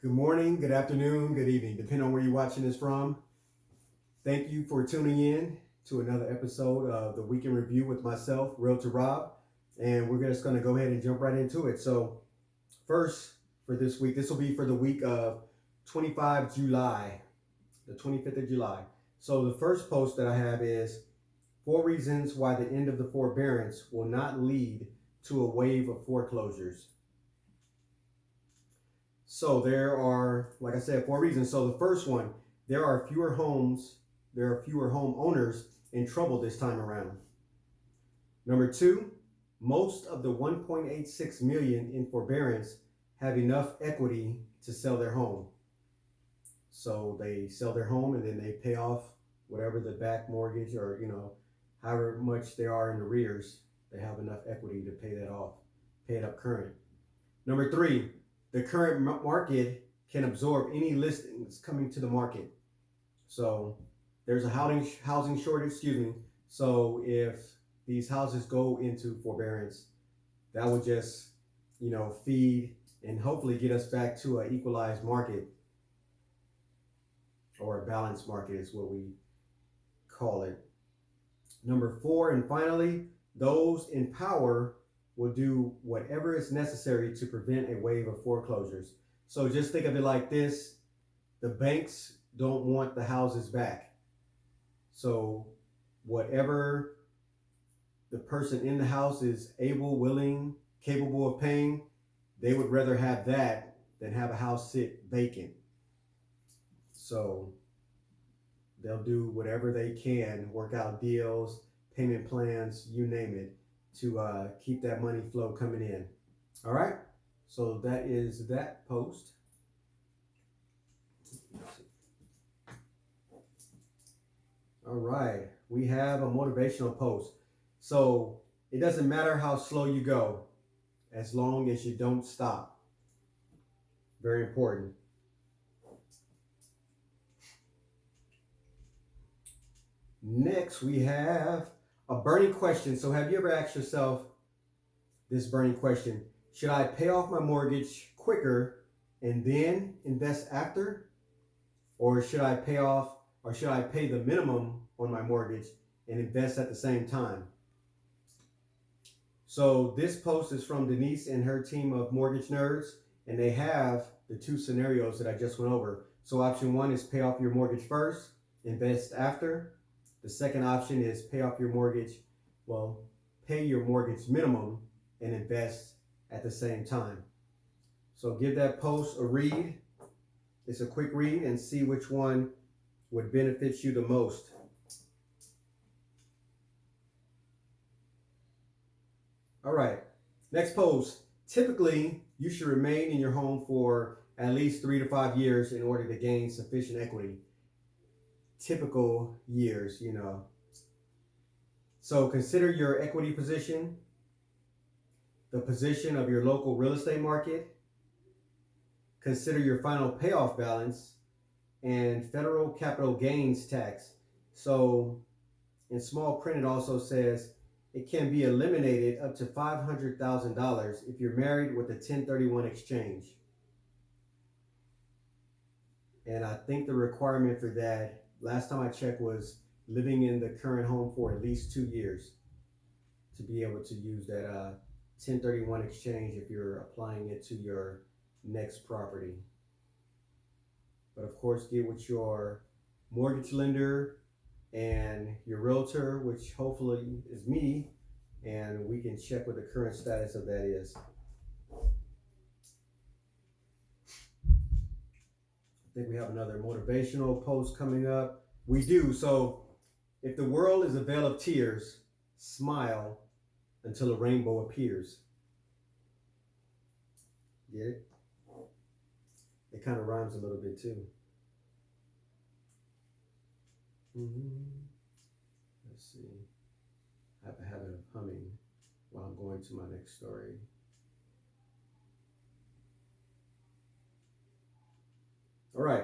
Good morning, good afternoon, good evening, depending on where you're watching this from. Thank you for tuning in to another episode of the Weekend Review with myself, Realtor Rob, and we're just going to go ahead and jump right into it. So, first for this week, this will be for the week of 25 July, the 25th of July. So, the first post that I have is 4 reasons why the end of the forbearance will not lead to a wave of foreclosures. So there are, like I said, 4 reasons. So the first one, there are fewer homeowners in trouble this time around. Number 2, most of the 1.86 million in forbearance have enough equity to sell their home. So they sell their home and then they pay off whatever the back mortgage or, however much they are in arrears, they have enough equity to pay that off, pay it up current. Number 3, the current market can absorb any listings coming to the market. So there's a housing shortage, So if these houses go into forbearance, that would just, feed and hopefully get us back to an equalized market, or a balanced market is what we call it. Number 4, and finally, those in power will do whatever is necessary to prevent a wave of foreclosures. So just think of it like this. The banks don't want the houses back. So whatever the person in the house is able, willing, capable of paying, they would rather have that than have a house sit vacant. So they'll do whatever they can, work out deals, payment plans, you name it, to keep that money flow coming in. All right, so that is that post. All right, we have a motivational post. So it doesn't matter how slow you go, as long as you don't stop. Very important. Next, we have a burning question. So have you ever asked yourself this burning question? Should I pay off my mortgage quicker and then invest after? Or should I pay the minimum on my mortgage and invest at the same time? So this post is from Denise and her team of mortgage nerds, and they have the 2 scenarios that I just went over. So option 1 is pay off your mortgage first, invest after. The second option is pay your mortgage minimum and invest at the same time. So give that post a read. It's a quick read and see which one would benefit you the most. All right, next post. Typically, you should remain in your home for at least 3 to 5 years in order to gain sufficient equity. Typical years, So consider your equity position, the position of your local real estate market, consider your final payoff balance, and federal capital gains tax. So in small print, it also says it can be eliminated up to $500,000 if you're married with a 1031 exchange. And I think the requirement for that, last time I checked, was living in the current home for at least 2 years to be able to use that 1031 exchange if you're applying it to your next property. But of course, get with your mortgage lender and your realtor, which hopefully is me, and we can check what the current status of that is. I think we have another motivational post coming up. We do. So if the world is a veil of tears, smile until a rainbow appears. Get it? It kind of rhymes a little bit too. Let's see. I have a habit of humming while I'm going to my next story. All right.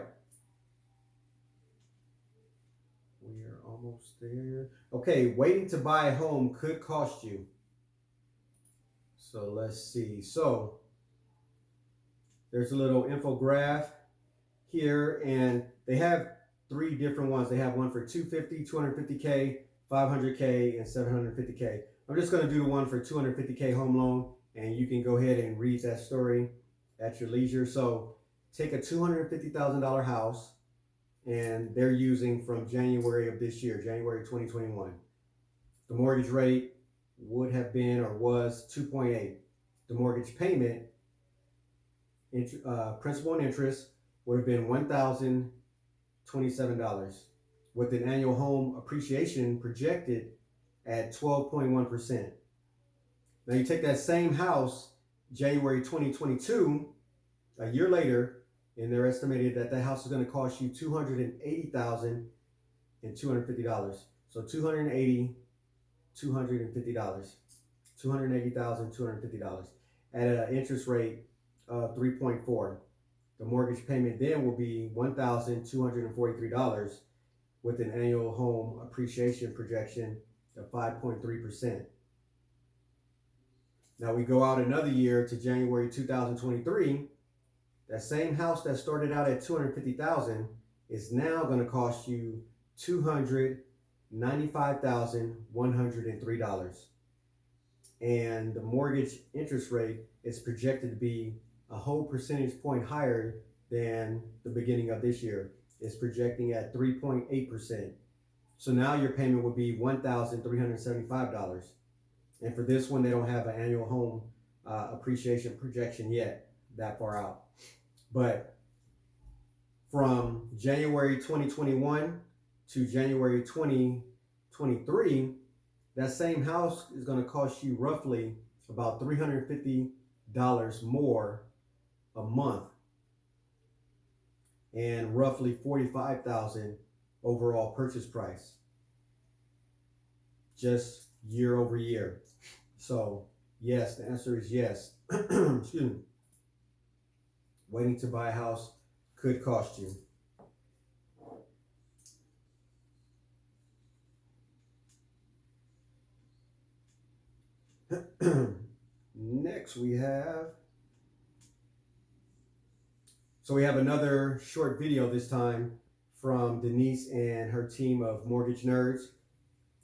We are almost there. Okay, waiting to buy a home could cost you. So let's see. So There's a little infograph here, and they have three different ones. They have one for 250, 250K, 500K, and 750K. I'm just going to do the one for 250K home loan, and you can go ahead and read that story at your leisure. So take a $250,000 house, and they're using from January of this year, January 2021. The mortgage rate would have been or was 2.8. The mortgage payment, principal and interest, would have been $1,027 with an annual home appreciation projected at 12.1%. Now you take that same house, January 2022, a year later, and they're estimated that that house is going to cost you $280,250. So $280,250. $280,250 at an interest rate of 3.4. The mortgage payment then will be $1,243 with an annual home appreciation projection of 5.3%. Now we go out another year to January 2023. That same house that started out at $250,000 is now going to cost you $295,103. And the mortgage interest rate is projected to be a whole percentage point higher than the beginning of this year. It's projecting at 3.8%. So now your payment would be $1,375. And for this one, they don't have an annual home appreciation projection yet, that far out. But from January 2021 to January 2023, that same house is going to cost you roughly about $350 more a month and roughly $45,000 overall purchase price, just year over year. So yes, the answer is yes. Excuse me. Waiting to buy a house could cost you. Next we have another short video, this time from Denise and her team of mortgage nerds.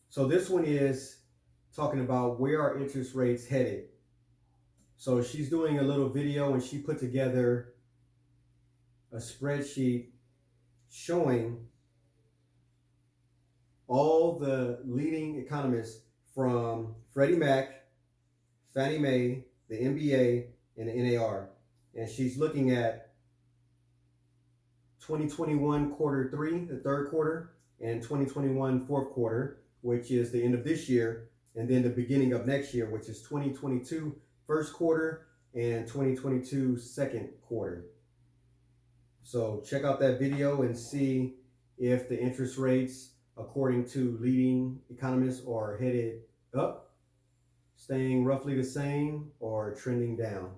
So this one is talking about where are interest rates headed. So she's doing a little video, and she put together a spreadsheet showing all the leading economists from Freddie Mac, Fannie Mae, the MBA, and the NAR. And she's looking at 2021 quarter three, the third quarter, and 2021 fourth quarter, which is the end of this year, and then the beginning of next year, which is 2022 first quarter and 2022 second quarter. So check out that video and see if the interest rates, according to leading economists, are headed up, staying roughly the same, or trending down.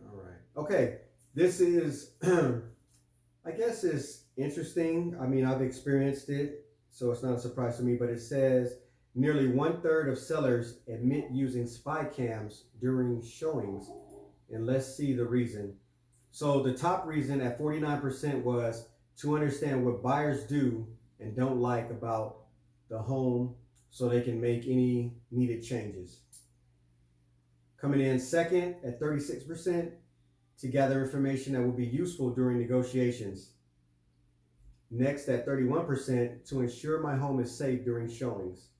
All right. Okay. This is, I guess, is interesting. I mean, I've experienced it, so it's not a surprise to me, but it says nearly 1/3 of sellers admit using spy cams during showings. And let's see the reason. So the top reason at 49% was to understand what buyers do and don't like about the home so they can make any needed changes. Coming in second at 36%, to gather information that will be useful during negotiations. Next at 31%, to ensure my home is safe during showings.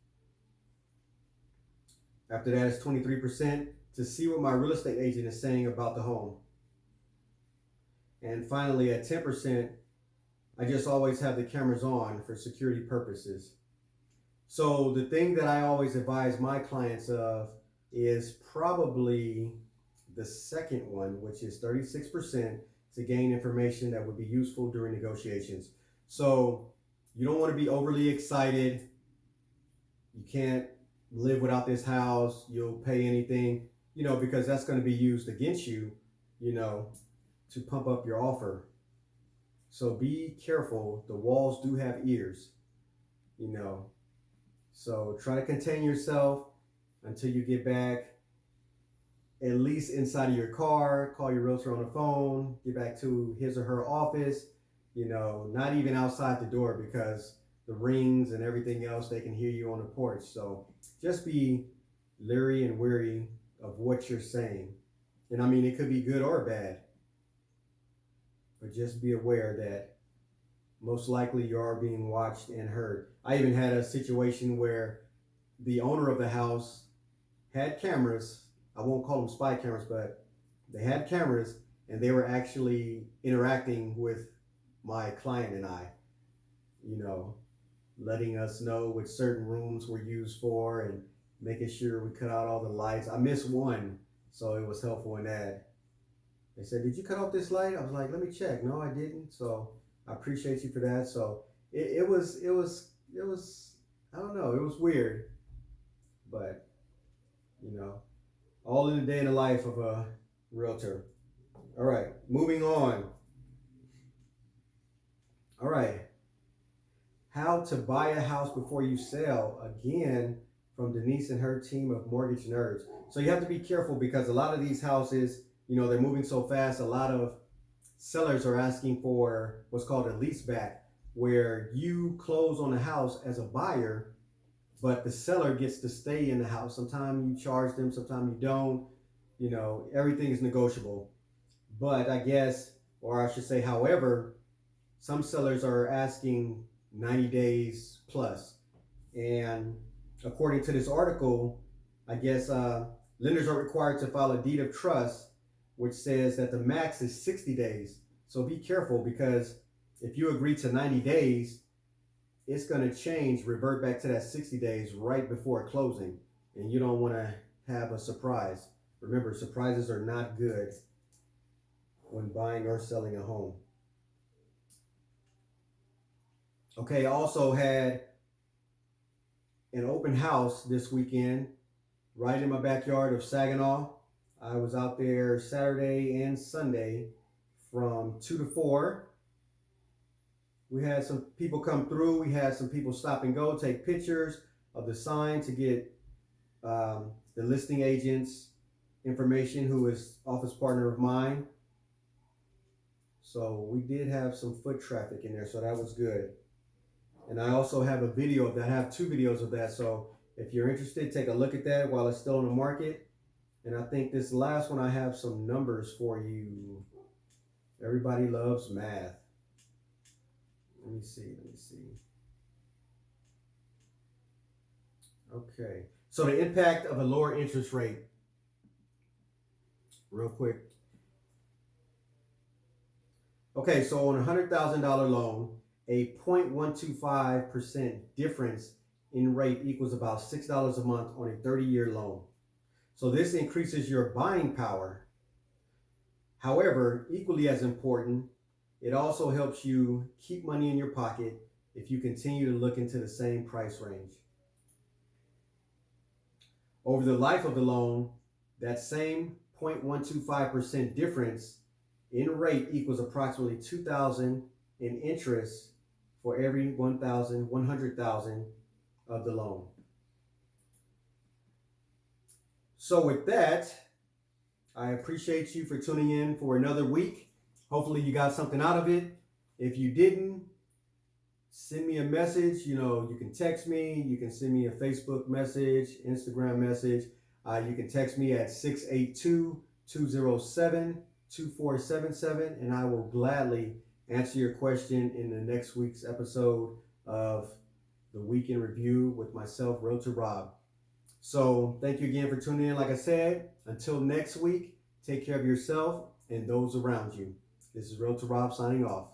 After that is 23%, to see what my real estate agent is saying about the home. And finally at 10%, I just always have the cameras on for security purposes. So the thing that I always advise my clients of is probably the second one, which is 36%, to gain information that would be useful during negotiations. So you don't want to be overly excited. You can't live without this house. You'll pay anything, because that's going to be used against you, to pump up your offer. So be careful. The walls do have ears, So try to contain yourself until you get back at least inside of your car, call your realtor on the phone, get back to his or her office, not even outside the door because the rings and everything else, they can hear you on the porch. So just be leery and weary of what you're saying. And I mean, it could be good or bad, but just be aware that most likely you are being watched and heard. I even had a situation where the owner of the house had cameras. I won't call them spy cameras, but they had cameras and they were actually interacting with my client and I, letting us know what certain rooms were used for and making sure we cut out all the lights. I missed one, so it was helpful in that. They said, "Did you cut off this light?" I was like, "Let me check." No, I didn't. So I appreciate you for that. So it was, I don't know, it was weird, but all in the day in the life of a realtor. All right, moving on. All right, how to buy a house before you sell, again from Denise and her team of mortgage nerds. So you have to be careful because a lot of these houses, they're moving so fast. A lot of sellers are asking for what's called a lease back, where you close on the house as a buyer, but the seller gets to stay in the house. Sometimes you charge them, sometimes you don't. Everything is negotiable. But I guess, or I should say, however, some sellers are asking 90 days plus. And according to this article, I guess lenders are required to file a deed of trust, which says that the max is 60 days. So be careful because if you agree to 90 days, it's going to change, revert back to that 60 days right before closing. And you don't want to have a surprise. Remember, surprises are not good when buying or selling a home. Okay, I also had an open house this weekend right in my backyard of Saginaw. I was out there Saturday and Sunday from 2 to 4. We had some people come through. We had some people stop and go, take pictures of the sign to get the listing agent's information, who is office partner of mine. So we did have some foot traffic in there, so that was good. And I also have a video of that. I have 2 videos of that. So if you're interested, take a look at that while it's still on the market. And I think this last one, I have some numbers for you. Everybody loves math. Let me see. Okay. So the impact of a lower interest rate, real quick. Okay, so on a $100,000 loan, a 0.125% difference in rate equals about $6 a month on a 30-year loan. So this increases your buying power. However, equally as important, it also helps you keep money in your pocket if you continue to look into the same price range. Over the life of the loan, that same 0.125% difference in rate equals approximately $2,000 in interest for every $100,000 of the loan. So with that, I appreciate you for tuning in for another week. Hopefully you got something out of it. If you didn't, send me a message. You can text me. You can send me a Facebook message, Instagram message. You can text me at 682-207-2477, and I will gladly answer your question in the next week's episode of the Week in Review with myself, Realtor Rob. So thank you again for tuning in. Like I said, until next week, take care of yourself and those around you. This is Realtor Rob signing off.